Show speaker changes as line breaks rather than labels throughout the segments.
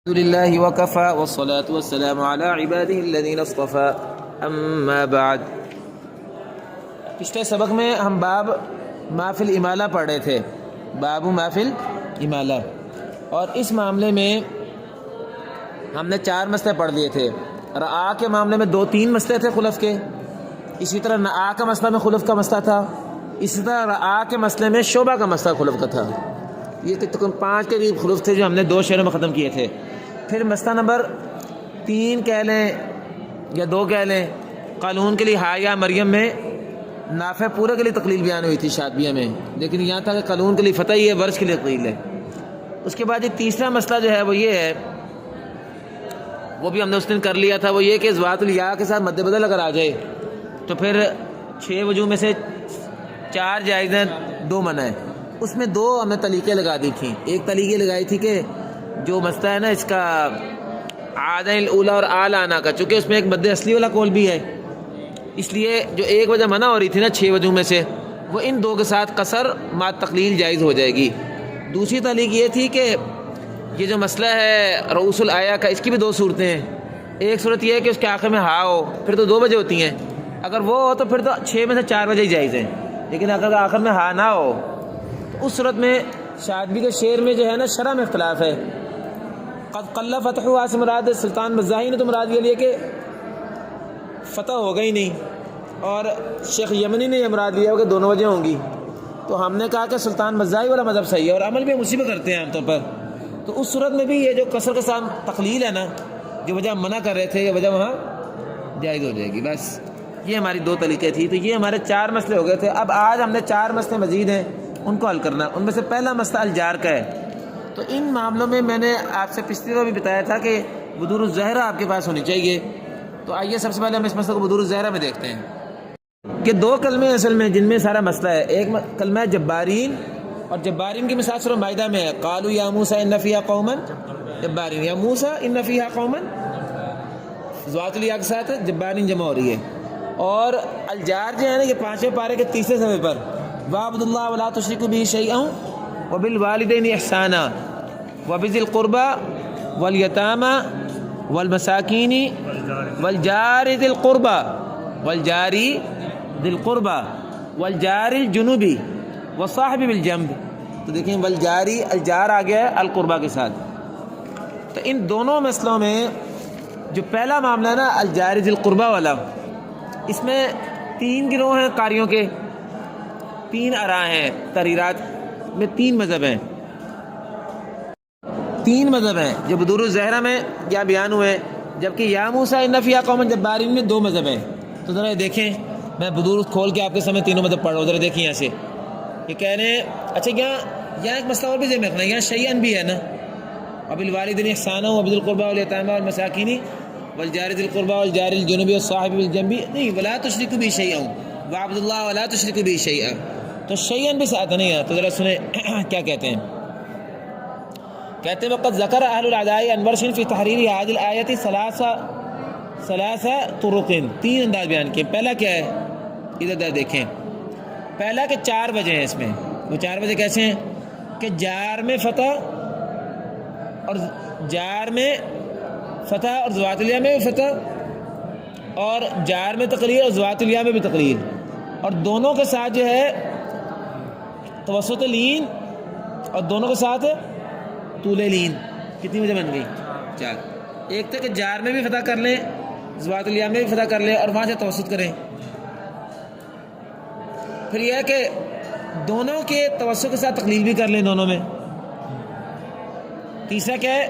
الحمد لله وكفى والصلاة والسلام على عباده الذين اصطفى اما بعد۔ پچھلے سبق میں ہم باب ما فی الامالہ پڑھ رہے تھے، باب ما فی الامالہ، اور اس معاملے میں ہم نے 4 مسئلے پڑھ لیے تھے۔ رعا کے معاملے میں 2-3 مسئلے تھے خلف کے، اسی طرح نعا کا مسئلہ میں خلف کا مسئلہ تھا، اسی طرح رعا کے مسئلے میں شعبہ کا مسئلہ خلف کا تھا۔ یہ تقریباً 5 کے قریب خلف تھے جو ہم نے 2 شعروں میں ختم کیے تھے۔ پھر مسئلہ نمبر 3 کہہ لیں یا 2 کہہ لیں، قانون کے لیے ہا یا مریم میں نافع پورے کے لیے تقلیل بیان ہوئی تھی شاطبیہ میں، لیکن یہاں تھا کہ قانون کے لیے فتح ہی ہے، ورش کے لیے تقلیل ہے۔ اس کے بعد یہ تیسرا مسئلہ جو ہے وہ یہ ہے، وہ بھی ہم نے اس دن کر لیا تھا، وہ یہ کہ ذوات الیا کے ساتھ مد بدل اگر آ جائے تو پھر 6 وجوہ میں سے 4 جائز ہیں، 2 منع ہیں۔ اس میں 2 ہم نے طلیقیں لگا دی تھیں۔ ایک طلیقے لگائی تھی کہ جو مسئلہ ہے نا اس کا عادہ الاولا اور آل آنا کا، چونکہ اس میں ایک مد اصلی والا قول بھی ہے، اس لیے جو ایک وجہ منع ہو رہی تھی نا 6 وجوہ میں سے، وہ ان 2 کے ساتھ قصر ما تقلیل جائز ہو جائے گی۔ دوسری طریق یہ تھی کہ یہ جو مسئلہ ہے رؤوس الآیا کا، اس کی بھی 2 صورتیں ہیں۔ ایک صورت یہ ہے کہ اس کے آخر میں ہا ہو، پھر تو 2 وجہ ہوتی ہیں، اگر وہ ہو تو پھر تو 6 میں سے 4 وجہ ہی جائز ہیں، لیکن اگر آخر میں ہا نہ ہو تو اس صورت میں شاطبی کے شعر میں جو ہے نا شرح میں اختلاف ہے۔ قد قل فتح سے مراد سلطان مزاحی نے تو مراد یہ لیا کہ فتح ہوگا ہی نہیں، اور شیخ یمنی نے یہ مراد لیا کہ دونوں وجہ ہوں گی۔ تو ہم نے کہا کہ سلطان مزاحی والا مذہب صحیح ہے، اور عمل بھی ہم اسی پہ کرتے ہیں عام طور پر۔ تو اس صورت میں بھی یہ جو قصر کے ساتھ تقلیل ہے نا، جو وجہ منع کر رہے تھے، یہ وجہ وہاں جائز ہو جائے گی۔ بس یہ ہماری 2 طریقے تھی، تو یہ ہمارے 4 مسئلے ہو گئے تھے۔ اب آج ہم نے 4 مسئلے مزید ہیں، ان کو حل کرنا۔ ان میں سے پہلا مسئلہ الجار کا ہے۔ تو ان معاملوں میں میں نے آپ سے پچھلی دفعہ بھی بتایا تھا کہ بدور الزہرہ آپ کے پاس ہونی چاہیے۔ تو آئیے سب سے پہلے ہم اس مسئلہ کو بدور الزہرہ میں دیکھتے ہیں کہ 2 کلمے اصل میں جن میں سارا مسئلہ ہے۔ ایک کلمہ ہے جبارین، اور جبارین کی مثال سورہ مائدہ میں ہے، قالوا یا موسیٰ ان فیہا قوما جبارین، یا موسیٰ ان فیہا قوما، ذوات الیا کے ساتھ جبارین جمع ہو رہی ہے۔ اور الجار جو ہے نا، یہ 5ویں پارے کے 3رے صفحے پر، وَاعْبُدُوا اللَّهَ وَلَا تُشْرِكُوا بِهِ شَيْئًا وَبِالْوَالِدَيْنِ إِحْسَانًا وَبِذِي الْقُرْبَى وَالْيَتَامَى وَالْمَسَاكِينِ وَالْجَارِ ذِي الْقُرْبَى وَالْجَارِ الْجُنُبِ وَالصَّاحِبِ بِالْجَنبِ۔ تو دیکھیں والجاری، الجار آ گیا ہے القربہ کے ساتھ۔ تو ان دونوں مسئلوں میں جو پہلا معاملہ ہے نا الجار ذی القربہ والا، اس میں 3 گروہ ہیں قاریوں کے، 3 آراء ہیں، تحریرات میں 3 مذہب ہیں، 3 مذہب ہیں جو بدور الزہرہ میں کیا بیان ہوئے، جبکہ یا موسیٰ ان فیہا قوما جبارین میں 2 مذہب ہیں۔ تو ذرا دیکھیں، میں بدور کھول کے آپ کے سامنے تینوں مذہب پڑھ رہا ہوں، ذرا دیکھیں یہاں سے۔ یہ کہہ رہے ہیں، اچھا یہاں ایک مسئلہ اور بھی ذہن میں رکھنا ہے، یہاں شیئن بھی ہے نا، وبالوالدین احسانا وبذی القربى والیتامى والمساکین والجار ذی القربى والجار الجنب والصاحب بالجنب، نہیں، ولا تشرکوا به شیئا واعبدوا اللہ ولا تشرکوا به شیئا۔ تو شیئن بھی ساتھ نہیں ہے، تو ذرا سنیں کیا کہتے ہیں۔ کہتے ہیں وقد ذکر اہل العداء انور فی تحریر هذه الآیۃ ثلاث طرق، 3 انداز بیان کیے۔ پہلا کیا ہے، ادھر دیکھیں، پہلا کہ 4 وجہ ہیں اس میں۔ وہ 4 وجہ کیسے ہیں کہ جار میں فتح، اور جار میں فتح، اور ذوات الیا میں بھی فتح، اور جار میں تقلیل اور ذوات الیا میں بھی تقلیل، اور دونوں کے ساتھ جو ہے توسط لین، اور دونوں کے ساتھ طول لین۔ کتنی وجہ بن گئی؟ 4۔ ایک تھا کہ جار میں بھی فتح کر لیں، ذوات الیا میں بھی فتح کر لیں، اور وہاں سے توسط کریں۔ پھر یہ ہے کہ دونوں کے توسط کے ساتھ تقلیل بھی کر لیں دونوں میں۔ تیسرا کیا ہے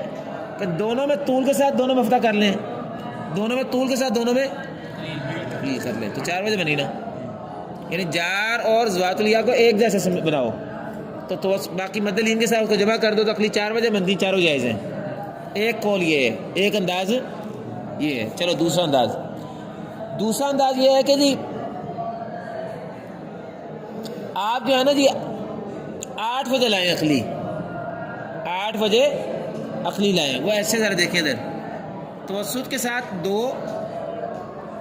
کہ دونوں میں طول کے ساتھ دونوں میں فتح کر لیں، دونوں میں طول کے ساتھ دونوں میں تقلیل کر لیں۔ تو 4 وجہ بنی نا، یعنی جار اور ذوات الیا کو ایک جیسا بناؤ، تو باقی مد لین کے ساتھ اس کو جمع کر دو تو اقلی 4 وجہ بنتی، 4 جائز ہیں۔ ایک قول یہ ہے، ایک انداز یہ ہے۔ چلو دوسرا انداز یہ ہے کہ جی آپ جو ہے نا جی 8 وجہ لائیں عقلی، 8 وجہ عقلی لائیں۔ وہ ایسے ذرا دیکھیں، ادھر توسط کے ساتھ 2،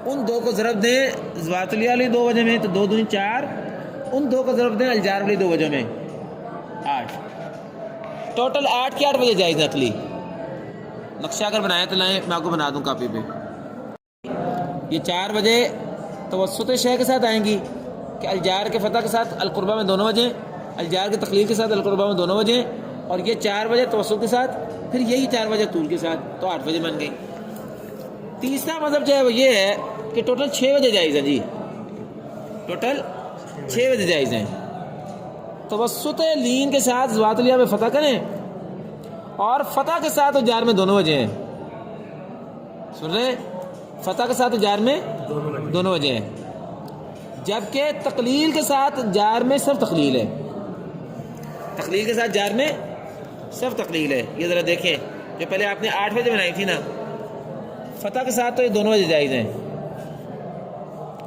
ان 2 کو ضرب دیں ذوات الیا والی 2 وجہ میں، تو 2 دونی 4، ان 2 کو ضرب دیں الجار والی 2 وجہ میں، 8۔ ٹوٹل 8 کی 8 وجہ جائز عقلی۔ نقشہ اگر بنائے تو لائیں، میں آپ کو بنا دوں کاپی پہ. یہ 4 وجہ توسط شے کے ساتھ آئیں گی کہ الجار کے فتح کے ساتھ القربہ میں دونوں وجہ، الجار کے تقلیل کے ساتھ القربہ میں دونوں وجہ، اور یہ 4 وجہ توسط کے ساتھ، پھر یہی 4 وجہ طول کے ساتھ، تو 8 وجہ بن گئی. تیسرا مذہب جو ہے وہ یہ ہے کہ ٹوٹل 6 وجہ جائز ہیں جی، ٹوٹل 6 وجہ جائز ہیں. توسط لین کے ساتھ ذوات الیا میں فتح کریں، اور فتح کے ساتھ اور جار میں دونوں وجہ ہیں. سن رہے؟ فتح کے ساتھ اور جار میں دونوں وجہ ہیں. جبکہ تقلیل کے ساتھ جار میں صرف تقلیل ہے، تقلیل کے ساتھ جار میں صرف تقلیل ہے. یہ ذرا دیکھیں، جو پہلے آپ نے 8 وجہ بنائی تھی نا، فتح کے ساتھ تو یہ دونوں وجہ جائز ہیں،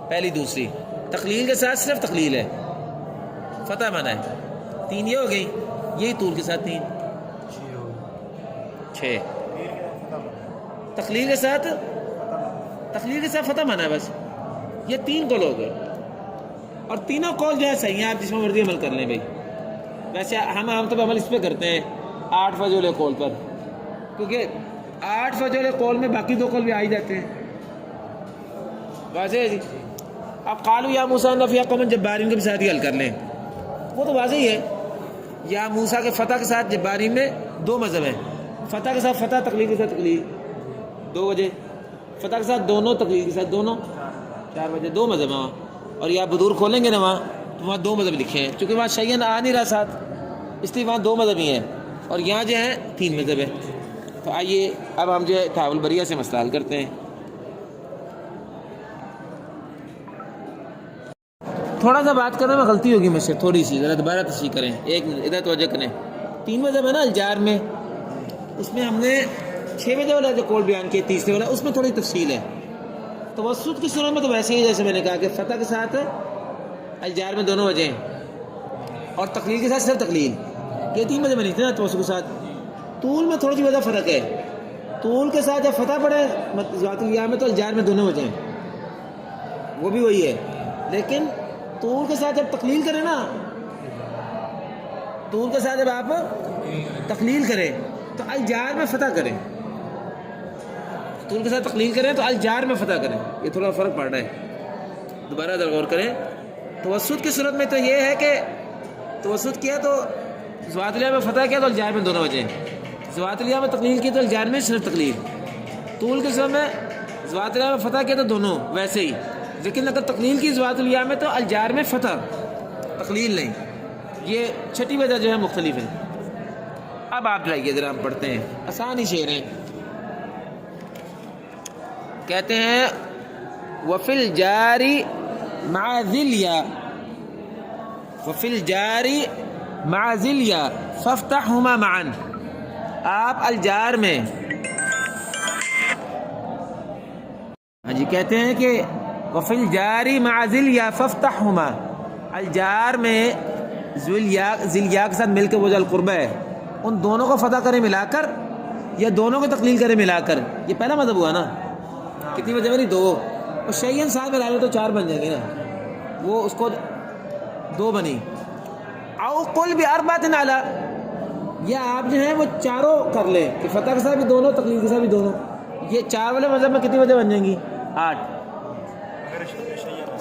پہلی دوسری. تقلیل کے ساتھ صرف تقلیل ہے، فتح مانا ہے. 3 یہ ہو گئی، یہی طول کے ساتھ 3 6. تقلیل کے ساتھ فتح مانا ہے بس. یہ 3 قول ہو گئے، اور تینوں قول جو ہے صحیح ہیں، آپ جس میں مرضی عمل کر لیں بھائی. ویسے ہم عام طور پر عمل اس پہ کرتے ہیں 8 وجہ والے قول پر، کیونکہ 8 وجہ والے قول میں باقی 2 قول بھی آ ہی جاتے ہیں. واضح ہے جی. اب قالوا یا موسیٰ ان فیہا قوما جبارین کے بھی ساتھ ہی حل کر لیں، وہ تو واضح ہی ہے. یا موسیٰ کے فتح کے ساتھ جبارین میں 2 مذہب ہیں، فتح کے ساتھ فتح، تقلیل کے ساتھ تقلیل، 2 وجہ. فتح کے ساتھ دونوں، تقلیل کے ساتھ دونوں، 4 وجہ. 2 مذہب ہیں وہاں. اور یا بدور کھولیں گے نا وہاں، تو وہاں 2 مذہب لکھے ہیں، چونکہ وہاں شیعہ آ نہیں رہا ساتھ، اس لیے وہاں 2 مذہب ہی ہیں، اور یہاں جو ہیں 3 مذہب ہیں. تو آئیے اب ہم جو ہے تحول البریہ سے مسئلہ حل کرتے ہیں. تھوڑا سا بات کرنے میں غلطی ہوگی مجھ سے، تھوڑی سی، ذرا دوبارہ تصحیح کریں. ایک منٹ ادھر توجہ کریں. 3 مذہب ہے نا الجار میں، اس میں ہم نے 6 وجہ والا جو قول بیان کیا، تیسرے والا اس میں تھوڑی تفصیل ہے. توسط کی صورت میں تو ویسے ہی جیسے میں نے کہا کہ فتح کے ساتھ الجار میں دونوں وجہ ہیں، اور تقلیل کے ساتھ صرف تقلیل. یہ 3 وجہ بنی تھی نا توسط کے ساتھ. طول میں تھوڑی سی وجہ فرق ہے. طول کے ساتھ جب فتح پڑے ذوات الیا میں، تو الجار میں دونوں وجہ ہیں، وہ بھی وہی ہے. لیکن طول کے ساتھ جب تقلیل کریں نا، طول کے ساتھ جب آپ تقلیل کریں تو الجار میں فتح کریں، طول کے ساتھ تقلیل کریں تو الجار میں فتح کریں. یہ تھوڑا فرق پڑ رہا ہے، دوبارہ غور کریں. توسط کی صورت میں تو یہ ہے کہ توسط کیا تو ذوات الیا میں فتح کیا تو الجار میں دونوں وجہ ہیں. ذوات الیا میں تقلیل کی تو الجار میں صرف تقلیل. طول کی صورت میں ذوات الیا میں فتح کیا تو دونوں ویسے ہی. لیکن اگر تقلیل کی ذوات الیا میں تو الجار میں فتح، تقلیل نہیں. یہ 6ٹھی وجہ جو ہے مختلف ہے. اب آپ لائیے ذرا ہم پڑھتے ہیں، آسان ہی شعر ہیں. کہتے ہیں وفی الجاری مع ذلیا، وفی الجاری مع ذلیا فافتحہما معا. آپ الجار میں، ہاں جی، کہتے ہیں کہ وفی الجاری مع ذلیا فافتحہما، الجار میں ذلیا کے ساتھ مل کے وہ جو القربہ ہے، ان دونوں کو فتح کرے ملا کر، یا دونوں کو تقلیل کرے ملا کر. یہ پہلا مذہب ہوا نا. کتنی وجہ بنی؟ 2. اور شیعین ساتھ میں لا لو تو 4 بن جائیں گے نا، وہ اس کو 2 بنی. او قل باربعۃ علی، یا آپ جو ہیں وہ چاروں کر لیں کہ فتح کے ساتھ بھی دونوں، تقلیل کے ساتھ بھی دونوں. یہ 4 والے مذہب میں کتنی وجہ بن جائیں گی؟ 8.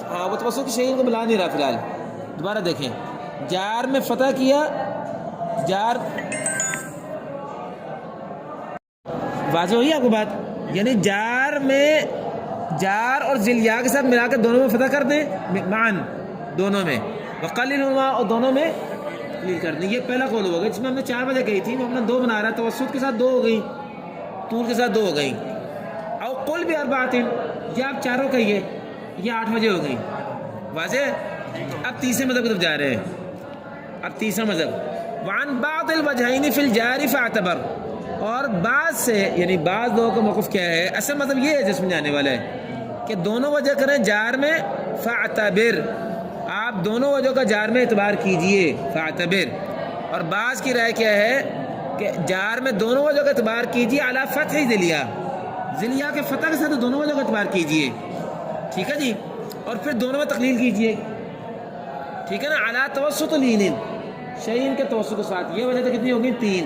ہاں، وہ توسط کی شیعین کو ملا نہیں رہا فی الحال. دوبارہ دیکھیں، جار میں فتح کیا، جار واضح ہوئی آپ کو بات؟ یعنی جار میں، جار اور ذلیا کے ساتھ ملا کے دونوں میں فتح کر دیں معاً، دونوں میں، وقللہما، اور دونوں میں تقلیل کر دیں. یہ پہلا قول ہوگا جس میں ہم نے 4 وجہ کہی تھی، وہ ہم نے 2 بنا رہا ہے. توسط کے ساتھ 2 ہو گئی، طول کے ساتھ 2 ہو گئی. او قل باربعۃ، یا آپ چاروں کہیے، یہ 8 وجہ ہو گئی. واضح؟ اب تیسرے مذہب کی طرف جا رہے ہیں. اب تیسرا مذہب، وعن بعض الوجہین فی الجار فاعتبر، اور بعض سے، یعنی بعض لوگوں کا موقف کیا ہے؟ اصل مطلب یہ ہے جس میں جانے والا ہے کہ دونوں وجہ کریں جار میں، فاعتبر، آپ دونوں وجہ کا جار میں اعتبار کیجئے، فاعتبر. اور بعض کی رائے کیا ہے کہ جار میں دونوں وجہ کا اعتبار کیجئے علی فتح ذلیا، ذلیا کے فتح کے ساتھ دونوں وجہ کا اعتبار کیجئے. ٹھیک ہے جی. اور پھر دونوں میں تقلیل کیجئے. ٹھیک ہے نا. علی توسط لین، شیعین کے توسط کے ساتھ. یہ وجہ تو کتنی ہوگی؟ 3.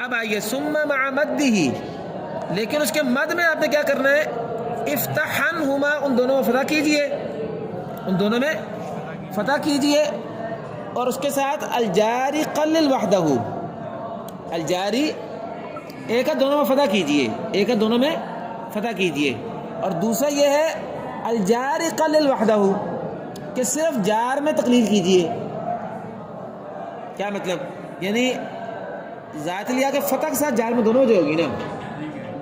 اب اب آئیے ثم مع مدہ، لیکن اس کے مد میں آپ نے کیا کرنا ہے؟ افتحنہما، ان دونوں میں فتح کیجئے، ان دونوں میں فتح کیجئے، اور اس کے ساتھ الجاری قلل وحدہ، الجاری ایک ہے دونوں میں فتح کیجئے، ایک ہے دونوں میں فتح کیجئے، اور دوسرا یہ ہے الجاری قلل وحدہ کہ صرف جار میں تقلیل کیجئے۔ کیا مطلب؟ یعنی ذات الیا کے فتح کے ساتھ جار میں دونوں وجہ ہوگی نا،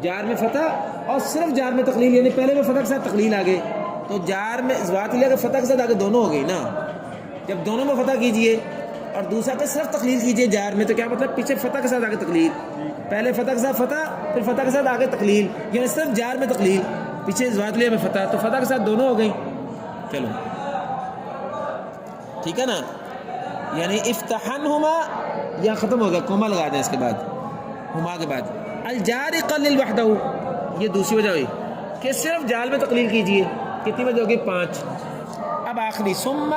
جار میں فتح اور صرف جار میں تقلیل، یعنی پہلے میں فتح کے ساتھ تقلیل آگے، تو جار میں ذات الیا کے فتح کے ساتھ آگے دونوں ہو گئی نا۔ جب دونوں میں فتح کیجئے اور دوسرا پہ صرف تقلیل کیجئے جار میں، تو کیا مطلب؟ پیچھے فتح کے ساتھ آگے تقلیل، پہلے فتح کے ساتھ فتح، پھر فتح کے ساتھ آگے تقلیل، یعنی صرف جار میں تقلیل، پیچھے ذات الیا میں فتح، تو فتح کے ساتھ دونوں ہو گئی۔ چلو ٹھیک ہے نا، یعنی افتحنہما یا ختم ہو گیا، کوما لگا دیں اس کے بعد، ہما کے بعد الجاری قلل وحدہ، یہ دوسری وجہ ہوئی کہ صرف جال میں تقلیل کیجئے۔ کتنی وجہ ہوگی؟ 5۔ اب آخری ثم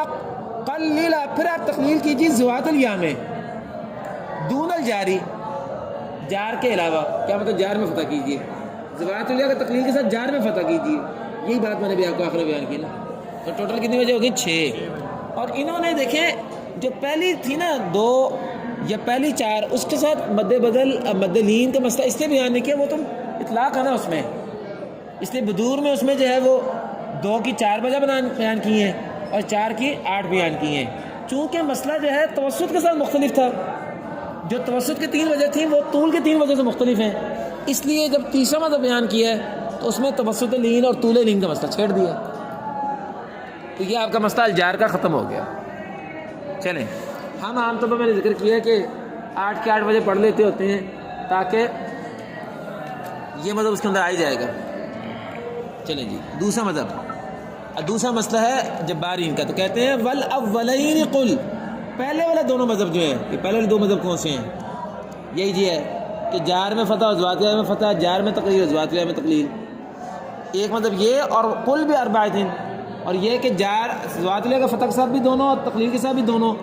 قلل، پھر آپ تقلیل کیجئے ذوات الیا میں دون الجاری، جار کے علاوہ، کیا مطلب؟ جار میں فتح کیجئے، ذوات الیا کا تقلیل کے ساتھ جار میں فتح کیجئے، یہی بات میں نے بھی آپ کو آخر بیان کی نا۔ اور ٹوٹل کتنی وجہ ہوگی؟ 6۔ اور انہوں نے دیکھیں جو پہلی تھی نا 2 یا پہلی 4، اس کے ساتھ مد بدل مد لین کا مسئلہ اس لیے بیان نہیں کیا، وہ تم اطلاق ہے نا اس میں، اس لیے بدور میں اس میں جو ہے وہ 2 کی 4 وجہ بیان کی ہیں اور 4 کی 8 بیان کی ہیں، چونکہ مسئلہ جو ہے توسط کے ساتھ مختلف تھا، جو توسط کی 3 وجہ تھیں وہ طول کے 3 وجہ سے مختلف ہیں، اس لیے جب تیسرا مذہب بیان کیا ہے تو اس میں توسط لین اور طول لین کا مسئلہ چھیڑ دیا، تو یہ آپ کا مسئلہ الجار کا ختم ہو گیا۔ چلیں، ہم عام طور پر میں نے ذکر کیا ہے کہ 8 کے 8 بجے پڑھ لیتے ہوتے ہیں تاکہ یہ مذہب اس کے اندر آ ہی جائے گا۔ چلیں جی، دوسرا مذہب، دوسرا مسئلہ ہے جبارین کا، تو کہتے ہیں والاولین قل، پہلے والے دونوں مذہب جو ہیں، یہ پہلے والے 2 مذہب کون سے ہیں؟ یہی جی ہے کہ جار میں فتح اور ذوات الیا میں فتح، جار میں تقلیل اور ذوات الیا میں تقلیل، ایک مذہب یہ، اور قل بھی اربعۃ، اور یہ کہ جار ذوات الیا کا فتح کے ساتھ بھی دونوں اور تقلیل کے ساتھ بھی دونوں۔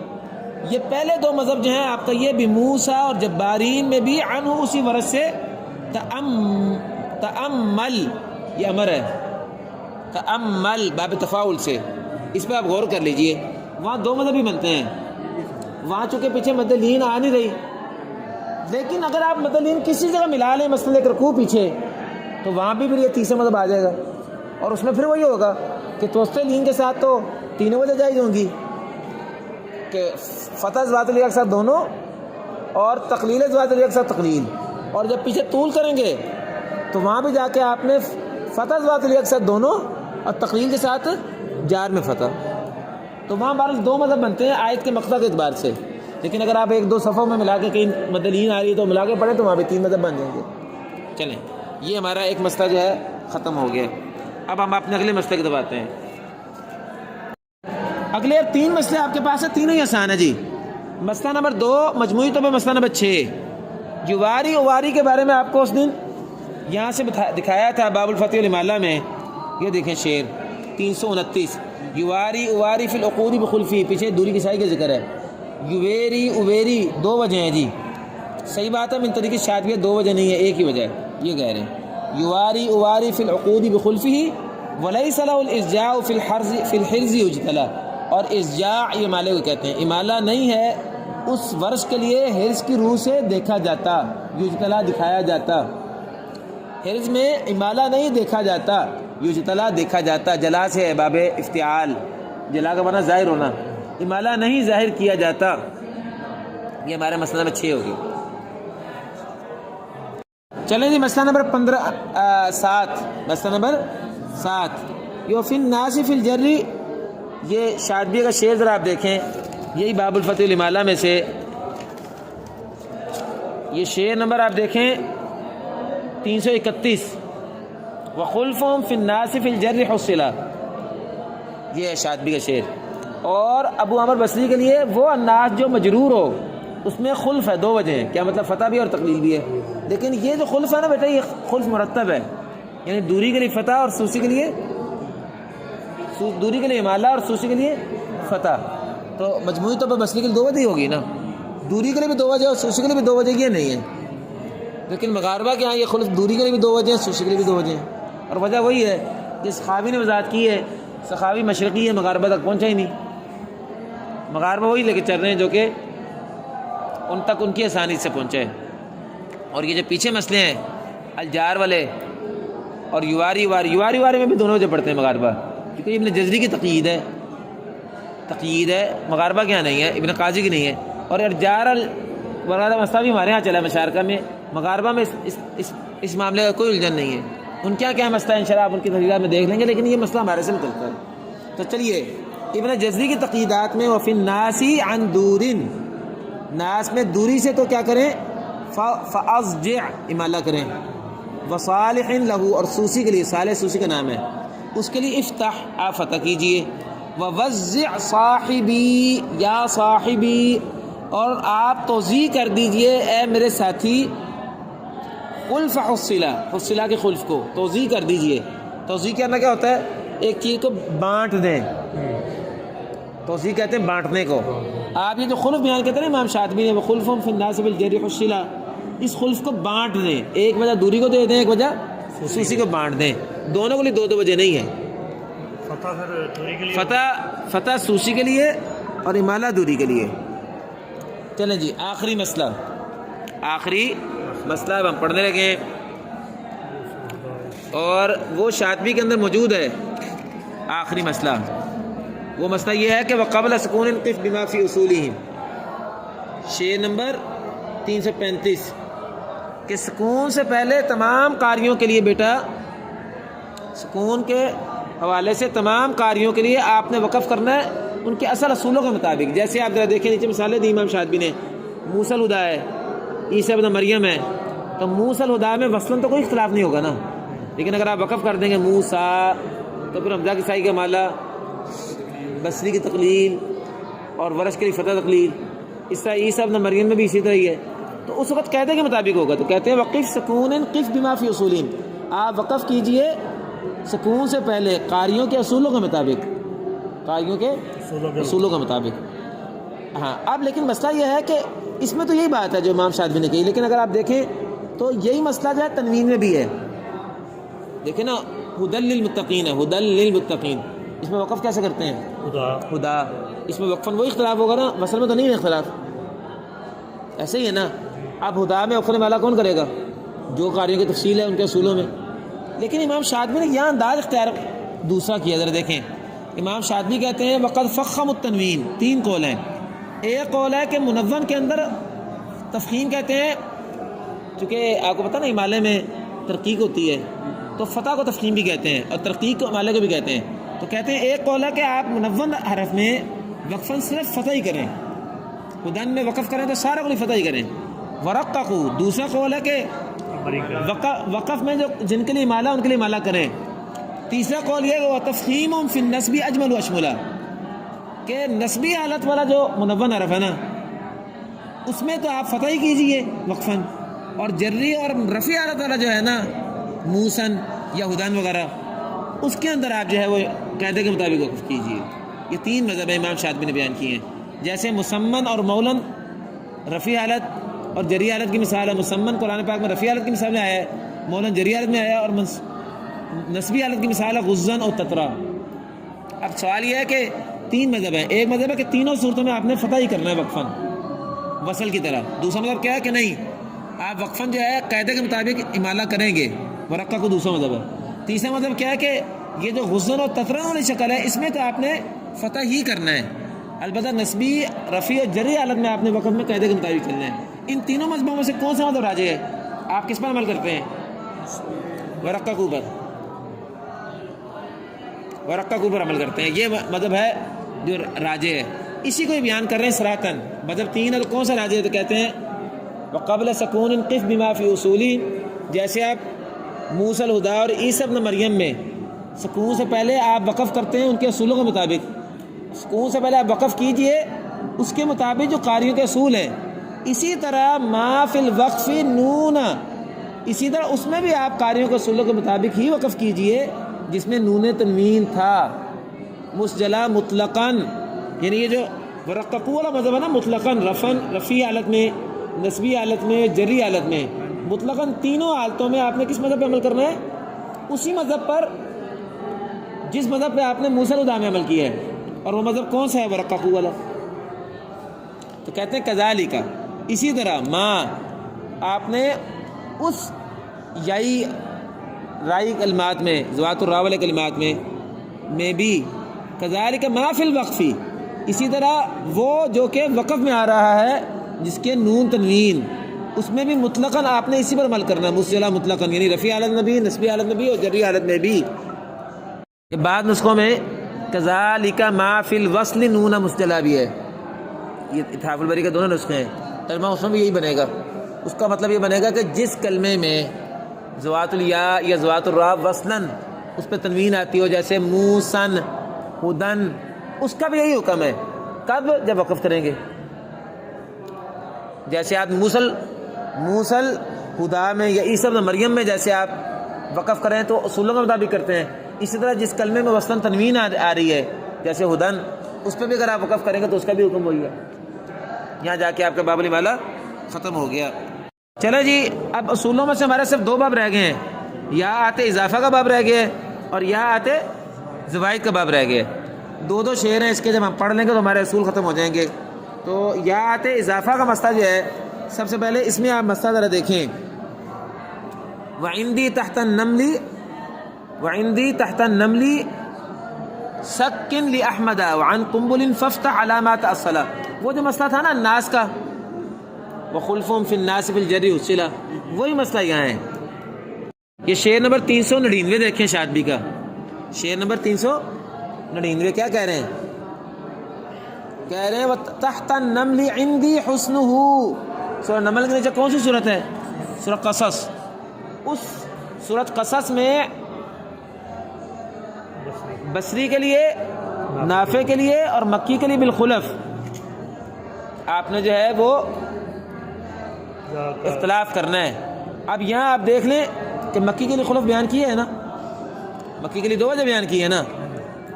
یہ پہلے 2 مذہب جو ہیں آپ کا، یہ بھی موسیٰ اور جبارین میں بھی عنہ اسی ورث سے تأمل، یہ امر ہے، تأمل باب تفاعل سے، اس پہ آپ غور کر لیجئے، وہاں 2 مذہب ہی بنتے ہیں، وہاں چونکہ پیچھے مد لین آ نہیں رہی، لیکن اگر آپ مد لین کسی جگہ ملا لیں، مثلا ایک رکوع پیچھے، تو وہاں بھی پھر یہ تیسرا مذہب آ جائے گا، اور اس میں پھر وہی ہوگا کہ توسط لین کے ساتھ تو 3 وجہ جائز ہوں گی، کہ فتح ذوات الیا کے ساتھ دونوں اور تقلیل ذوات الیا کے ساتھ تقلیل، اور جب پیچھے طول کریں گے تو وہاں بھی جا کے آپ نے فتح ذوات الیا کے ساتھ دونوں اور تقلیل کے ساتھ جار میں فتح، تو وہاں بہرحال 2 مذہب بنتے ہیں آیت کے مقطع کے اعتبار سے، لیکن اگر آپ 1-2 صفحوں میں ملا کے کہیں مدلین آ رہی ہے تو ملا کے پڑھیں تو وہاں بھی 3 مذہب بن جائیں گے۔ چلیں، یہ ہمارا ایک مسئلہ جو ہے ختم ہو گیا، اب ہم اپنے اگلے مسئلے کی طرف آتے ہیں۔ اگلے اب 3 مسئلے آپ کے پاس ہیں، تینوں ہی آسان ہے جی۔ مسئلہ نمبر 2 مجموعی طور پہ مسئلہ نمبر 6، جواری اواری کے بارے میں آپ کو اس دن یہاں سے دکھایا تھا باب الفتح والامالہ میں، یہ دیکھیں شعر 329، یواری اواری فی العقود بخلفی، پیچھے دوری کی سائی کا ذکر ہے، یویری اویری 2 وجہ ہیں جی، صحیح بات ہے، من طریق شاطبیہ 2 وجہ نہیں ہے، ایک ہی وجہ ہے، یہ کہہ رہے ہیں یواری اواری فی العقود بخلفی ولیس له الاسجاع فی الحرز یجتلی، اور اسجاع یہ مالے کو کہتے ہیں، امالہ نہیں ہے اس ورش کے لیے حرز کی روح سے دیکھا جاتا، یجتلی دکھایا جاتا، حرز میں امالہ نہیں دیکھا جاتا، یجتلی دیکھا جاتا، جلا سے ہے باب افتعال، جلا کا معنی ظاہر ہونا، امالہ نہیں ظاہر کیا جاتا۔ یہ ہمارے مسئلہ نمبر 6 ہوگی۔ چلیں جی مسئلہ نمبر 7، مسئلہ نمبر 7، یو فی الناس فی الجر، یہ شاطبیہ کا شعر ذرا آپ دیکھیں، یہی باب الفتح والامالہ میں سے، یہ شعر نمبر آپ دیکھیں 331، وخلفهم فی الناس فی الجر حصلا، یہ ہے شاطبی کا شعر، اور ابو عمر بصری کے لیے وہ الناس جو مجرور ہو اس میں خلف ہے، 2 وجہ ہیں، کیا مطلب فتح بھی اور تقلیل بھی ہے، لیکن یہ جو خلف ہے نا بیٹا، یہ خلف مرتب ہے، یعنی دوری کے لیے فتح اور سوسی کے لیے، دوری کے لیے امالہ اور سوسی کے لیے فتح، تو مجموعی طور پر بصری کے لیے 2 وجہ ہی ہوگی نا، دوری کے لیے بھی 2 وجہ اور سوسی کے لیے بھی 2 وجہ، یہ نہیں ہے، لیکن مغاربہ کے ہاں یہ خلف دوری کے لیے بھی 2 وجہ ہیں، سوسی کے لیے بھی 2 وجہ ہیں، اور وجہ وہی ہے جس سخاوی نے وضاحت کی ہے، سخاوی مشرقی ہے، مغاربہ تک پہنچا ہی نہیں، مغاربہ وہی لے کے چل رہے ہیں جو کہ ان تک ان کی آسانی سے پہنچے. اور یہ جو پیچھے مسئلے ہیں الجار والے اور یواری وارے میں بھی دونوں وجہ پڑھتے ہیں مغاربہ، کیونکہ ابن جزری کی تقیید ہے، مغاربہ کے یہاں نہیں ہے، ابن قاضی کی نہیں ہے. اور الجار وغیرہ مسئلہ بھی ہمارے یہاں چلا ہے مشارکہ میں، مغاربہ میں اس معاملے کا کوئی الجھن نہیں ہے. ان کیا مسئلہ ہے انشاءاللہ آپ ان کی تفصیلات میں دیکھ لیں گے، لیکن یہ مسئلہ ہمارے سے نکلتا ہے. تو چلیے ابن جزری کی تقییدات میں وفی الناس عن دور، ناس میں دوری سے تو کیا کریں، فاضجع امالہ کریں، وصالح لہو، اور سوسی کے لیے، صالح سوسی کا نام ہے، اس کے لیے افتح آپ فتح کیجئے، ووزع صاحبی یا صاحبی، اور آپ توزیع کر دیجئے اے میرے ساتھی، خلف حصلہ کے خلف کو توزیع کر دیجئے. توزیع کرنا کیا ہوتا ہے، ایک چیز کو بانٹ دیں، توزیع کہتے ہیں بانٹنے کو. آپ یہ جو خلف بیان کرتے ہیں امام شاطبی نے، وہ خلف فی الناس بالجر حصلہ، اس خلف کو بانٹ دیں، ایک وجہ دوری کو دے دیں، ایک وجہ سوسی کو بانٹ دیں، دونوں کے لیے 2 وجہ نہیں ہے. فتح سوسی کے لیے اور امالہ دوری کے لیے. چلیں جی آخری مسئلہ اب ہم پڑھنے لگے ہیں، اور وہ شاطبی کے اندر موجود ہے. آخری مسئلہ، وہ مسئلہ یہ ہے کہ وقبل سکون قف بما فی اصولہم، شعر نمبر 335، کہ سکون سے پہلے تمام قاریوں کے لیے، بیٹا سکون کے حوالے سے تمام قاریوں کے لیے آپ نے وقف کرنا ہے ان کے اصل اصولوں کے مطابق. جیسے آپ ذرا دیکھیں نیچے مثالیں دی امام شاطبی نے، موسیٰ الہدیٰ ہے، عیسیٰ ابن مریم ہے، تو موسیٰ الہدیٰ میں وصلاً تو کوئی اختلاف نہیں ہوگا نا، لیکن اگر آپ وقف کر دیں گے موسیٰ تو پھر حمزہ کسائی کا مالا، بصری کی تقلیل، اور ورش کے لیے فتح تقلیل. اس طرح عیسیٰ ابن مریم میں بھی اسی طرح ہی ہے. تو اس وقت قاعدے کے مطابق ہوگا، تو کہتے ہیں وقف سکون قف بما فی اصولہم، آپ وقف کیجئے سکون سے پہلے قاریوں کے اصولوں کے مطابق، قاریوں کے اصولوں کے مطابق. ہاں اب لیکن مسئلہ یہ ہے کہ اس میں تو یہی بات ہے جو امام شاطبی نے کہی، لیکن اگر آپ دیکھیں تو یہی مسئلہ جو ہے تنوین میں بھی ہے. دیکھیں نا، ہدی للمتقین ہے، ہدی للمتقین، اس میں وقف کیسے کرتے ہیں، خدا، اس میں وقفاً وہی اختلاف ہوگا نا، وصل میں تو نہیں ہے اختلاف، ایسے ہی ہے نا. اب ہدا میں وقفنے والا کون کرے گا، جو قاریوں کی تفصیل ہے ان کے اصولوں میں. لیکن امام شاطبی نے یہاں انداز اختیار دوسرا کیا، ذرا دیکھیں. امام شاطبی کہتے ہیں وقد فخم التنوین، 3 قول ہیں. ایک قول ہے کہ منون کے اندر تفخیم کہتے ہیں، چونکہ آپ کو پتہ نا امالے میں ترقیق ہوتی ہے تو فتح کو تفخیم بھی کہتے ہیں اور ترقیق کو امالے کو بھی کہتے ہیں. تو کہتے ہیں ایک قول ہے کہ آپ منون حرف میں وقفاً صرف فتح ہی کریں، خدن میں وقف کریں تو سارا کو فتح ہی کریں. ورققو، دوسرا قول ہے کہ وقف میں جو جن کے لیے امالہ ان کے لیے امالہ کریں. تیسرا قول یہ ہے کہ تفخیم فی النصب اجمل و اشملہ، کہ نسبی حالت والا جو منون حرف ہے نا اس میں تو آپ فتح ہی کیجئے وقفاً، اور جری اور رفیع حالت والا جو ہے نا موسن یا ہدن وغیرہ اس کے اندر آپ جو ہے وہ قاعدے کے مطابق وقف کیجئے. یہ 3 مذہب امام شاطبی نے بیان کیے ہیں. جیسے مسمن اور مولن رفیع حالت اور جری حالت کی مثال ہے. مسمن قرآن پاک میں رفیع حالت کی مثال میں آیا ہے، مولن جری حالت میں آیا، اور نسبی حالت کی مثال ہے غزن اور تترا. اب سوال یہ ہے کہ 3 مذہب ہیں. ایک مذہب ہے کہ تینوں صورتوں میں آپ نے فتح ہی کرنا ہے وقفاً وصل کی طرح. دوسرا مذہب کیا ہے کہ نہیں، آپ وقفاً جو ہے قاعدے کے مطابق امالہ کریں گے، ورقہ کو دوسرا مذہب ہے. تیسرا مذہب کیا ہے کہ یہ جو غزن اور تترا والی شکل ہے اس میں تو آپ نے فتح ہی کرنا ہے، البتہ نسبی رفیع اور جری حالت میں آپ نے وقف میں قاعدے کے مطابق چلنا ہے. ان تینوں مذہبوں میں سے کون سا مذہب راجح ہے، آپ کس پر عمل کرتے ہیں، ورقہ کے اوپر، ورقہ کے اوپر عمل کرتے ہیں. یہ مذہب ہے جو راجح ہے، اسی کو بیان کر رہے ہیں صراحتاً. مذہب 3 ہے تو کون سا راجح ہے، تو کہتے ہیں وقبل سکون قف بما فی اصولی. جیسے آپ موسیٰ الہدیٰ اور عیسیٰ ابن مریم میں سکون سے پہلے آپ وقف کرتے ہیں ان کے اصولوں کے مطابق، سکون سے پہلے آپ وقف کیجئے اس کے مطابق جو قاریوں کے اصول ہیں. اسی طرح ما فی الوقف نون، اسی طرح اس میں بھی آپ قاریوں کے اصولوں کے مطابق ہی وقف کیجئے جس میں نون تنوین تھا مسجلہ مطلقاً. یعنی یہ جو ورققو والا مذہب ہے نا، مطلقاً رفیع حالت میں، نسبی حالت میں، جری حالت میں، مطلقاً تینوں حالتوں میں آپ نے کس مذہب پہ عمل کرنا ہے؟ اسی مذہب پر جس مذہب پہ آپ نے موسیٰ الہدیٰ میں عمل کیا ہے. اور وہ مذہب کون سا ہے؟ ورقہ والا. تو کہتے ہیں کذالک، اسی طرح ماں آپ نے اس یائی رائی کلمات میں، ذوات الراء والے کلمات میں بھی کذالک ما فی الوقفی، اسی طرح وہ جو کہ وقف میں آ رہا ہے جس کے نون تنوین، اس میں بھی مطلقاً آپ نے اسی پر عمل کرنا ہے. مسجلہ مطلقاً یعنی رفیع حالت میں بھی، نسبی حالت میں بھی اور جری حالت میں بھی. بعد نسخوں میں کذالک ما فی الوصل نون مسجلہ بھی ہے. یہ اتحاف البری کے دونوں نسخے ہیں. ترجمہ اس میں بھی یہی بنے گا. اس کا مطلب یہ بنے گا کہ جس کلمے میں ذوات الیا یا ذوات الراء وصلاً اس پہ تنوین آتی ہو، جیسے موسن، ہدن، اس کا بھی یہی حکم ہے. کب؟ جب وقف کریں گے. جیسے آپ موسل ہدا میں یا عیسی ابن مریم میں جیسے آپ وقف کریں تو اصولوں کے مطابق کرتے ہیں، اسی طرح جس کلمے میں وصلاً تنوین آ رہی ہے جیسے ہدن، اس پہ بھی اگر آپ وقف کریں گے تو اس کا بھی حکم وہی ہے. یہاں جا کے آپ کا باب الامالہ ختم ہو گیا. چلے جی، اب اصولوں میں سے ہمارے صرف دو باب رہ گئے ہیں. یا آتے اضافہ کا باب رہ گیا ہے اور یا آتے زوائد کا باب رہ گیا ہے. دو شعر ہیں اس کے، جب ہم پڑھ لیں گے تو ہمارے اصول ختم ہو جائیں گے. تو یا آتے اضافہ کا مسئلہ جو ہے، سب سے پہلے اس میں آپ مسئلہ ذرا دیکھیں. وعندی تحت النمل سکن لأحمد وعن قنبل فافتح علامات الصلاة، وہ جو مسئلہ تھا نا الناس کا، وخلفهم فی الناس فی الجر والصلہ، وہی مسئلہ یہاں ہے. یہ شعر نمبر 399 دیکھیں شاطبی کا. شعر نمبر 399 کیا کہہ رہے ہیں؟ کہہ رہے ہیں تحت النمل عندی حسنہ. سورہ نمل کے نیچے کون سی صورت ہے؟ سورہ قصص. اس سورت قصص میں بصری کے لیے، نافع کے لیے اور مکی کے لیے بالخلف آپ نے جو ہے وہ اختلاف کرنا ہے. اب یہاں آپ دیکھ لیں کہ مکی کے لیے خلف بیان کیا ہے نا، مکی کے لیے 2 وجہ بیان کی ہے نا.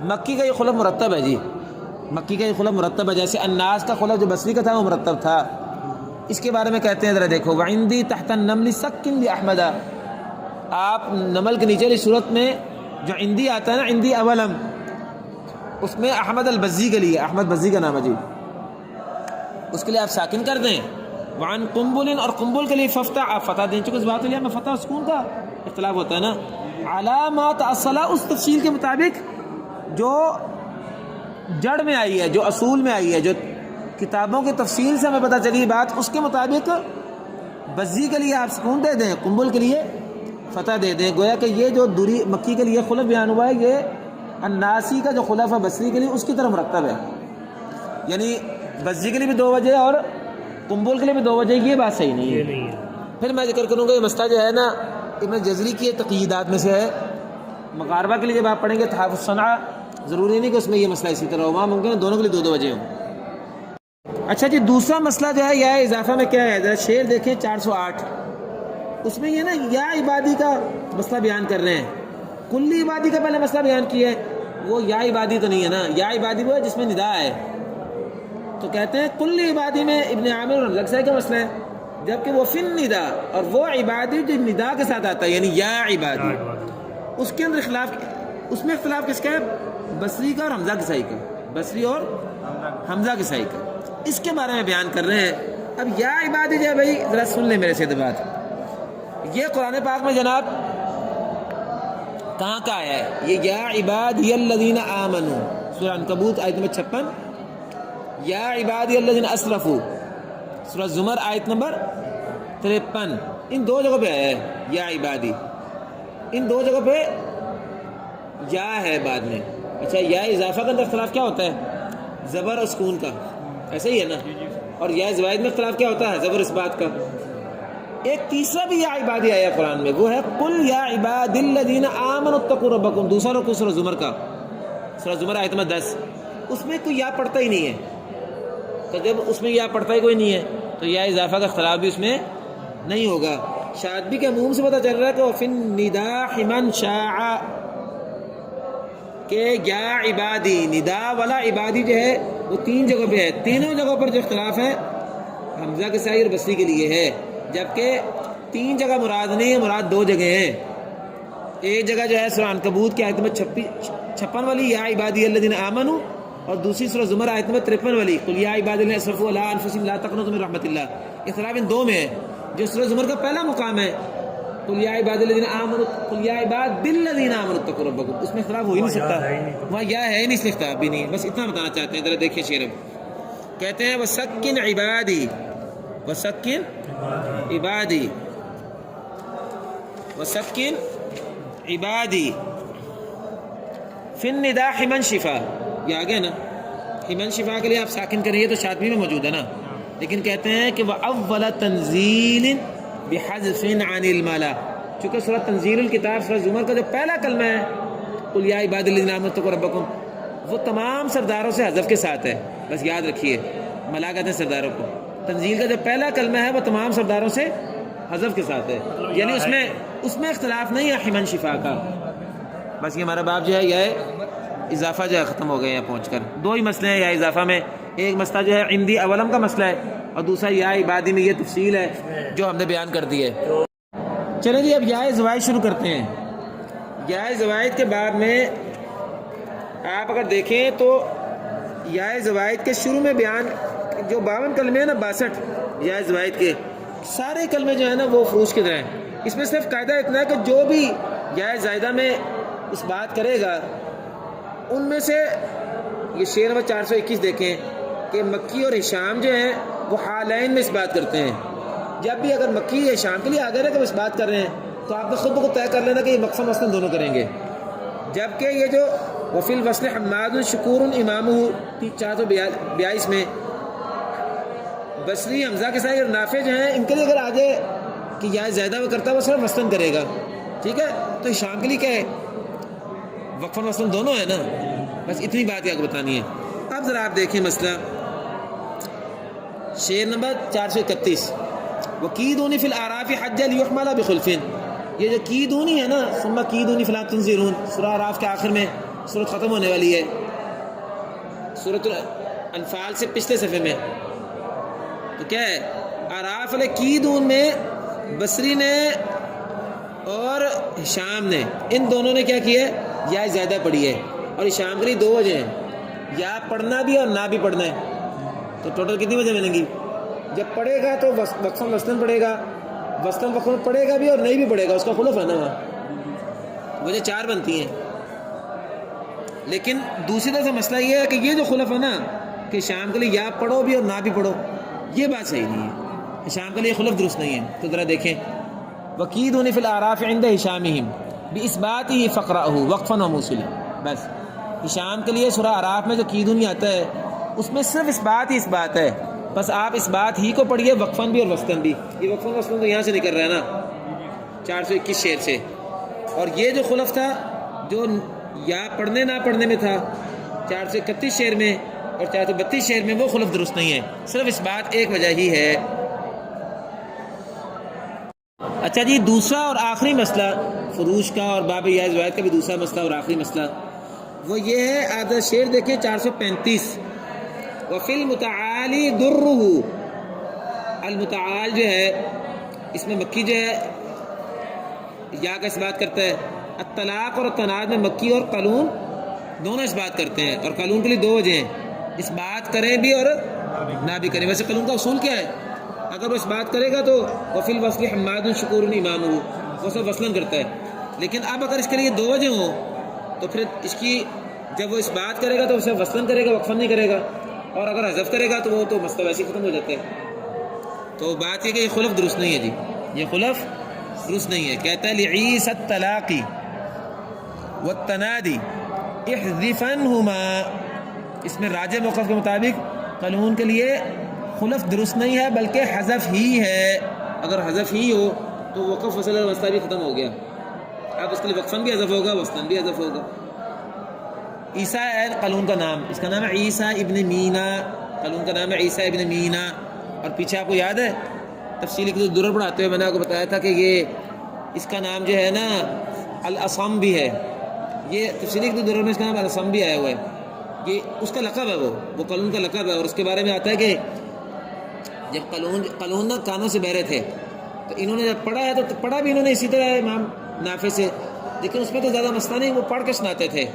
مکی کا یہ خلف مرتب ہے جی، مکی کا یہ خلف مرتب ہے. جیسے الناس کا خلف جو بصری کا تھا وہ مرتب تھا. اس کے بارے میں کہتے ہیں ذرا دیکھو. وعندی تحت النمل سکن لأحمد، آپ نمل کے نیچے والی صورت میں جو عندی آتا ہے نا، عندی اولم، اس میں احمد البزی کے لیے، احمد بزی کا نام ہے جی، اس کے لیے آپ ساکن کر دیں. وعن قنبل، اور قنبل کے لیے ففتح، آپ فتح دیں. چونکہ اس بات میں فتح سکون کا اختلاف ہوتا ہے نا. علامات الصلاة، اس تفصیل کے مطابق جو جڑ میں آئی ہے، جو اصول میں آئی ہے، جو کتابوں کی تفصیل سے ہمیں پتہ چلی بات، اس کے مطابق بزی کے لیے آپ سکون دے دیں، قنبل کے لیے فتح دے دیں. گویا کہ یہ جو دوری مکی کے لیے خلف بیان ہوا ہے، یہ الناسی کا جو خلف ہے بصری کے لیے اس کی طرف مرتب ہے. یعنی بزی کے لیے بھی 2 وجہ اور قنبل کے لیے بھی 2 وجہ. یہ بات صحیح نہیں ہے. پھر میں ذکر کروں گا یہ مسئلہ جو ہے نا ابن جزری کی تقییدات میں سے ہے. مغاربہ کے لیے جب آپ پڑھیں گے تحف الصنعہ، ضروری نہیں کہ اس میں یہ مسئلہ اسی طرح ہو، وہاں ممکن ہے دونوں کے لیے 2 وجہ ہوں. اچھا جی، دوسرا مسئلہ جو ہے یا اضافہ میں کیا ہے، ذرا شعر دیکھیں 408. اس میں یہ نا یا عبادی کا مسئلہ بیان کر رہے ہیں. کلی عبادی کا پہلے مسئلہ بیان کیا ہے، وہ یا عبادی تو نہیں ہے نا. یا عبادی وہ ہے جس میں ندا ہے. تو کہتے ہیں کلی عبادی میں ابن عامر اور لگسائی کا مسئلہ ہے، جبکہ وہ فن ندا، اور وہ عبادی جو ندا کے ساتھ آتا ہے یعنی یا عبادی، اس کے اندر اختلاف، اس میں اختلاف کس کا ہے؟ بصری کا اور حمزہ کسائی کا. بصری اور حمزہ کسائی کا. اس کے بارے میں بیان کر رہے ہیں. اب یا عبادی جو ہے بھائی ذرا سن لیں میرے سے بات. یہ قرآن پاک میں جناب کہاں کا آیا ہے؟ یہ یا عبادی الذین آمنوا، سورہ عنکبوت آیت نمبر 56. یا عبادی الذین اسرفوا، سورہ زمر آیت نمبر 53. ان 2 جگہ پہ آیا ہے یا عبادی. ان 2 جگہ پہ یا ہے بعد میں. اچھا، یا اضافہ کا اندر اختلاف کیا ہوتا ہے؟ زبر اور سکون کا، ایسا ہی ہے نا. اور یا زوائد میں اختلاف کیا ہوتا ہے؟ زبر اس بات کا. ایک تیسرا بھی یا عبادی آیا قرآن میں، وہ ہے قل یا عبادی الذین آمنوا اتقوا ربکم. دوسرا رکوع سورہ زمر کا، سورہ زمر آیت نمبر 10. اس میں کوئی یا پڑھتا ہی نہیں ہے. تو جب اس میں یا پڑھتا ہی کوئی نہیں ہے تو یا اضافہ کا اختلاف بھی اس میں نہیں ہوگا. شاطبی کے عموم سے پتہ چل رہا ہے کہ فن ندا من شاء، کہ یا عبادی، ندا والا عبادی جو ہے وہ 3 جگہ پہ ہے. تینوں جگہوں پر جو اختلاف ہے حمزہ کسائی اور بصری کے لیے ہے، جبکہ 3 جگہ مراد نہیں ہے، مراد 2 جگہ ہیں۔ ایک جگہ جو ہے سورہ عنکبوت کی آیت نمبر 56 والی یا عبادی الذین آمنوا، اور دوسری سورہ زمر آیت نمبر 53 والی قل یا عبادی الذین اسرفوا علی انفسہم لا تقنطوا من رحمۃ اللہ۔ اختلاف ان 2 میں ہے۔ جو سورہ زمر کا پہلا مقام ہے قل یا عبادی الذین آمنوا، قل یا عباد الذین آمنوا اتقوا ربکم، اس میں اختلاف ہو ہی نہیں سکتا، وہاں یا ہے نہیں، اس میں اختلاف بھی نہیں ہے۔ بس اتنا بتانا چاہتے ہیں، ذرا دیکھیں شعر کہتے ہیں وسکن عبادی، وسکن عبادی، وسکن عبادی فی النداء حمن شفا، یہ آگے نا، حمن شفا کے لیے آپ ساکن کریے تو شاطبی میں موجود ہے نا، لیکن کہتے ہیں کہ وَأَوَّلَ تَنزِيلٍ بِحَذْفٍ عَنِ الْمَلَا، چونکہ سورہ تنزیل الکتاب سورہ زمر کا جو پہلا کلمہ ہے قُلْ يَا عِبَادِ الَّذِينَ آمَنُوا اتَّقُوا رَبَّكُمْ، وہ تمام سرداروں سے حذف کے ساتھ ہے، بس یاد رکھیے، ملا کہتے ہیں سرداروں کو، تنزیل کا جو پہلا کلمہ ہے وہ تمام سرداروں سے حذف کے ساتھ ہے، یعنی اس میں اختلاف نہیں ہے حمن شفا کا۔ بس یہ ہمارا باب جو ہے یہ اضافہ جو ہے ختم ہو گئے ہیں پہنچ کر۔ 2 ہی مسئلے ہیں یا اضافہ میں، ایک مسئلہ جو ہے عندی اولم کا مسئلہ ہے، اور دوسرا یا عبادی میں یہ تفصیل ہے جو ہم نے بیان کر دی ہے۔ چلیں جی اب یا زوائد شروع کرتے ہیں۔ یا زوائد کے باب میں آپ اگر دیکھیں تو یا زوائد کے شروع میں بیان جو 52 کلمے ہیں نا، 62 یا زوائد کے سارے کلمے جو ہیں نا وہ فروش کی طرح ہیں۔ اس میں صرف قاعدہ اتنا ہے کہ جو بھی یا زائدہ میں اس بات کرے گا ان میں سے، یہ شعر نمبر 421 دیکھیں کہ مکی اور ہشام جو ہیں وہ حالین میں اس بات کرتے ہیں۔ جب بھی اگر مکی یا ہشام کے لیے آ گئے نا کہ وہ اس بات کر رہے ہیں تو آپ نے خود بخود طے کر لینا کہ یہ مقصد مثلاً دونوں کریں گے۔ جبکہ یہ جو وفی الوصل حماد شکور امامہ 422 میں بصری حمزہ کے ساتھ نافع جو ہیں ان کے لیے اگر آ جائے کہ یا زیادہ وہ کرتا ہے وہ صرف وصلاً کرے گا، ٹھیک ہے، تو ہشام کے لیے کیا ہے، وقفاً وصلاً دونوں ہے نا، بس اتنی بات آپ کو بتانی ہے۔ اب ذرا آپ دیکھیں مسئلہ شعر نمبر 431 وَكِيدُونِ فِي الْأَعْرَافِ حَجَّ لِيُحْمَلَ بِخُلْفٍ، یہ جو کیدونی ہے نا، ثم کیدونی فلا تنظرون، سورہ اعراف کے آخر میں سورت ختم ہونے والی ہے، سورۃ الانفال سے پچھلے صفحے میں، تو کیا ہے اعراف علیہ کیدون میں بصری نے اور ہشام نے، ان دونوں نے کیا کیا ہے، یا زیادہ پڑھی ہے، اور ہشام کے لیے 2 وجہ ہیں، یا پڑھنا بھی اور نہ بھی پڑھنا ہے، تو ٹوٹل کتنی وجہ ملیں گی؟ جب پڑھے گا تو وقفاً وصلاً پڑھے گا، وصلاً وقفاً پڑھے گا بھی اور نہیں بھی پڑھے گا، اس کا خلف ہے نا، وہاں وجہ 4 بنتی ہیں۔ لیکن دوسری طرف سے مسئلہ یہ ہے کہ یہ جو خلف ہے نا کہ شام کے لیے یا پڑھو بھی اور نہ بھی پڑھو، یہ بات صحیح نہیں ہے، شام کے لیے خلف درست نہیں ہے۔ تو ذرا دیکھیں وَكِيدُونِ فِي الْأَعْرَافِ عِنْدَ هِشَامِهِمْ بِإِثْبَاتِهِ فَقْرَأْهُ وَقْفًا وَمُوصِلًا، بس ہشام کے لیے سورہ اعراف میں جو کیدونی آتا ہے اس میں صرف اس بات ہے، بس آپ اس بات ہی کو پڑھیے وقفاً بھی اور وسطاً بھی، یہ وقفاً وسطاً تو یہاں سے نکل رہا ہے نا 421 شعر سے، اور یہ جو خلف تھا جو یا پڑھنے نہ پڑھنے میں تھا 431 شعر میں اور 432 شعر میں، وہ خلف درست نہیں ہے، صرف اس بات ایک وجہ ہی ہے۔ اچھا جی، دوسرا اور آخری مسئلہ فروش کا اور باب یا زوائد کا بھی دوسرا مسئلہ اور آخری مسئلہ وہ یہ ہے، آدھا شعر دیکھیں 435 وفی المتعالی درہ، المتعال جو ہے اس میں مکی جو ہے یا کا اس بات کرتا ہے، الطلاق اور التناد میں مکی اور قلون دونوں اس بات کرتے ہیں، اور قلون کے لیے 2 وجہ ہیں، اس بات کریں بھی اور نہ بھی کریں۔ ویسے قلون کا اصول کیا ہے، اگر وہ اس بات کرے گا تو وفی الوصل حماد شکور امامہ، وہ سب وصلاً کرتا ہے، لیکن اب اگر اس کے لیے 2 وجہ ہوں تو پھر اس کی جب وہ اس بات کرے گا تو اسے وصلاً کرے گا، وقفاً نہیں کرے گا، اور اگر حذف کرے گا تو وہ تو مسئلہ ویسے ختم ہو جاتا ہے۔ تو بات یہ کہ یہ خلف درست نہیں ہے جی، یہ خلف درست نہیں ہے۔ کہتا ہے لعیسی الطلاق والتنادی احذفنہما، اس میں راجح موقف کے مطابق قانون کے لیے خلف درست نہیں ہے بلکہ حذف ہی ہے، اگر حذف ہی ہو تو وقف وصل اور وسطہ بھی ختم ہو گیا، اب اس کے لیے وقفاً بھی حذف ہوگا، وسطاً بھی حذف ہوگا۔ عیسیٰ ہے قلون کا نام، اس کا نام ہے عیسیٰ ابن مینا، قلون کا نام ہے عیسیٰ ابن مینا، اور پیچھے آپ کو یاد ہے تفصیلی کے درر پڑھاتے ہوئے میں نے آپ کو بتایا تھا کہ یہ اس کا نام جو ہے نا الاصم بھی ہے، یہ تفصیلی کے درر میں اس کا نام الاصم بھی آیا ہوا ہے، یہ اس کا لقب ہے، وہ قلون کا لقب ہے، اور اس کے بارے میں آتا ہے کہ جب قلون نہ کانوں سے بہرے تھے تو انہوں نے جب پڑھا ہے تو پڑھا بھی انہوں نے اسی طرح ہے امام نافع سے، لیکن اس میں تو زیادہ مسئلہ نہیں، وہ پڑھ کے سناتے تھے،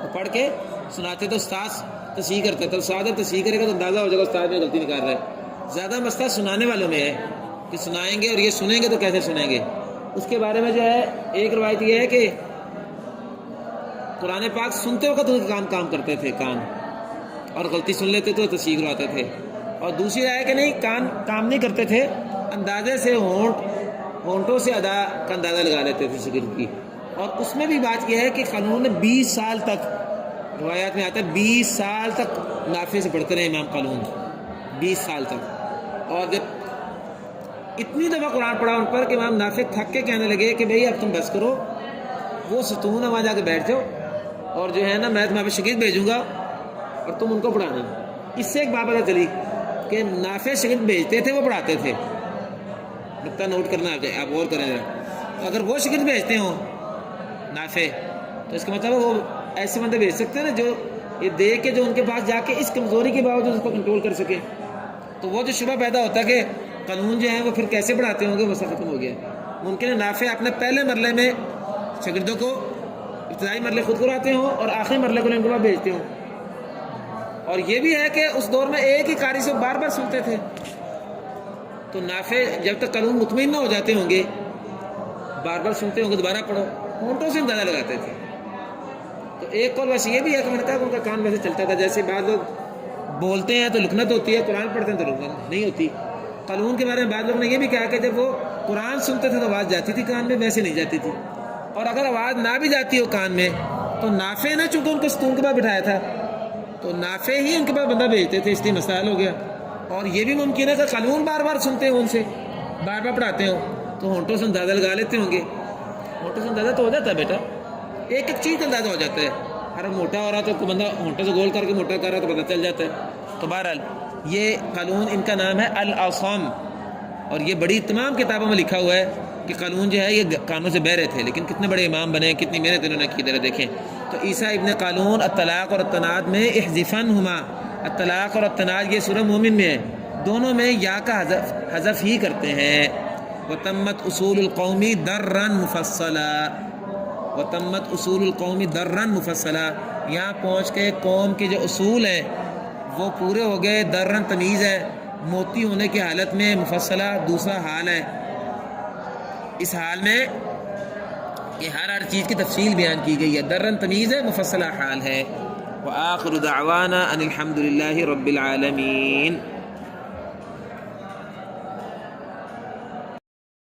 وہ پڑھ کے سناتے تو استاذ تصحیح کرتا تھا، استاد تصحیح کرے گا تو اندازہ ہو جائے گا استاد میں غلطی نکال رہا ہے۔ زیادہ مسئلہ سنانے والوں میں ہے کہ سنائیں گے اور یہ سنیں گے تو کیسے سنیں گے۔ اس کے بارے میں جو ہے ایک روایت یہ ہے کہ قرآن پاک سنتے وقت ان کے کام کرتے تھے، کان، اور غلطی سن لیتے تو تصحیح کرواتے تھے۔ اور دوسری رائے کہ نہیں، کان کام نہیں کرتے تھے، اندازے سے ہونٹوں سے ادا کا اندازہ لگا لیتے تھے شاگرد کی۔ اور اس میں بھی بات یہ ہے کہ قانون نے 20 سال تک، روایات میں آتا ہے 20 سال تک نافع سے پڑھتے رہے امام قانون، 20 سال تک۔ اور جب اتنی دفعہ قرآن پڑھا ان پر کہ امام نافع تھک کے کہنے لگے کہ بھئی اب تم بس کرو، وہ ستون ہے وہاں جا کے بیٹھ جاؤ، اور جو ہے نا میں تمہیں شاگرد بھیجوں گا اور تم ان کو پڑھانا۔ اس سے ایک بات پتہ چلی کہ نافع شاگرد بھیجتے تھے، وہ پڑھاتے تھے۔ نقطہ نوٹ کرنا آپ غور کریں ذرا، اگر وہ شاگرد بھیجتے ہوں نافع تو اس کا مطلب وہ ایسے بندے بھیج سکتے ہیں نا جو یہ دیکھ کے جو ان کے پاس جا کے اس کمزوری کے باوجود اس کو کنٹرول کر سکے۔ تو وہ جو شبہ پیدا ہوتا ہے کہ قانون جو ہیں وہ پھر کیسے پڑھاتے ہوں گے، وہ سب ختم ہو گیا۔ ممکن ہے نافع اپنے پہلے مرلے میں شاگردوں کو ابتدائی مرلے خود کراتے ہوں اور آخری مرلے کو ان کے پاس بھیجتے ہوں۔ اور یہ بھی ہے کہ اس دور میں ایک ہی قاری سے بار بار سنتے تھے، تو نافع جب تک قانون مطمئن نہ ہو جاتے ہوں گے، بار بار سنتے ہوں گے، دوبارہ پڑھو، ہونٹوں سے اندازہ لگاتے تھے۔ تو ایک قول ویسے یہ بھی ہے کہ میں نے کہا کہ ان کا کان ویسے چلتا تھا، جیسے بعض لوگ بولتے ہیں تو لکنت ہوتی ہے، قرآن پڑھتے ہیں تو لکنت نہیں ہوتی۔ قانون کے بارے میں بعض لوگوں نے یہ بھی کہا کہ جب وہ قرآن سنتے تھے تو آواز جاتی تھی کان میں، ویسے نہیں جاتی تھی۔ اور اگر آواز نہ بھی جاتی ہو کان میں تو نافع نے چونکہ ان کو ستون کے پاس بٹھایا تھا تو نافع ہی ان کے پاس بندہ بھیجتے تھے، اس لیے مسائل ہو گیا۔ اور یہ بھی ممکن ہے کہ قانون بار بار سنتے ہوں، ان سے بار بار پڑھاتے ہوں تو ہونٹوں سے اندازہ لگا لیتے ہوں گے۔ ہونٹوں سے اندازہ تو ہو جاتا ہے بیٹا، ایک ایک چیز کا اندازہ ہو جاتا ہے۔ اگر موٹا ہو رہا تو کوئی بندہ ہونٹوں سے گول کر کے موٹا کر رہا تو پتہ چل جاتا ہے۔ تو بہرحال یہ قانون ان کا نام ہے الاصم، اور یہ بڑی تمام کتابوں میں لکھا ہوا ہے کہ قانون جو ہے یہ کانوں سے بہرے تھے، لیکن کتنے بڑے امام بنے، کتنی محنت انہوں نے کی، ذرا دیکھیں۔ تو عیسیٰ ابن قالون الطلاق اور التناد میں احذفنہما، الطلاق اور التناد یہ سورہ مومن میں ہے، دونوں میں یا کا حذف ہی کرتے ہیں۔ وتمت اصول القومی درًا مفصلا، وتمت اصول القومی درًا مفصلا، یہاں پہنچ کے قوم کے جو اصول ہیں وہ پورے ہو گئے۔ درًا تمیز ہے، موتی ہونے کی حالت میں، مفصلہ دوسرا حال ہے، اس حال میں کہ ہر چیز کی تفصیل بیان کی گئی ہے۔ درًا تمیز ہے، مفصلہ حال ہے۔ وآخر دعوانا ان الحمد للہ رب العالمین۔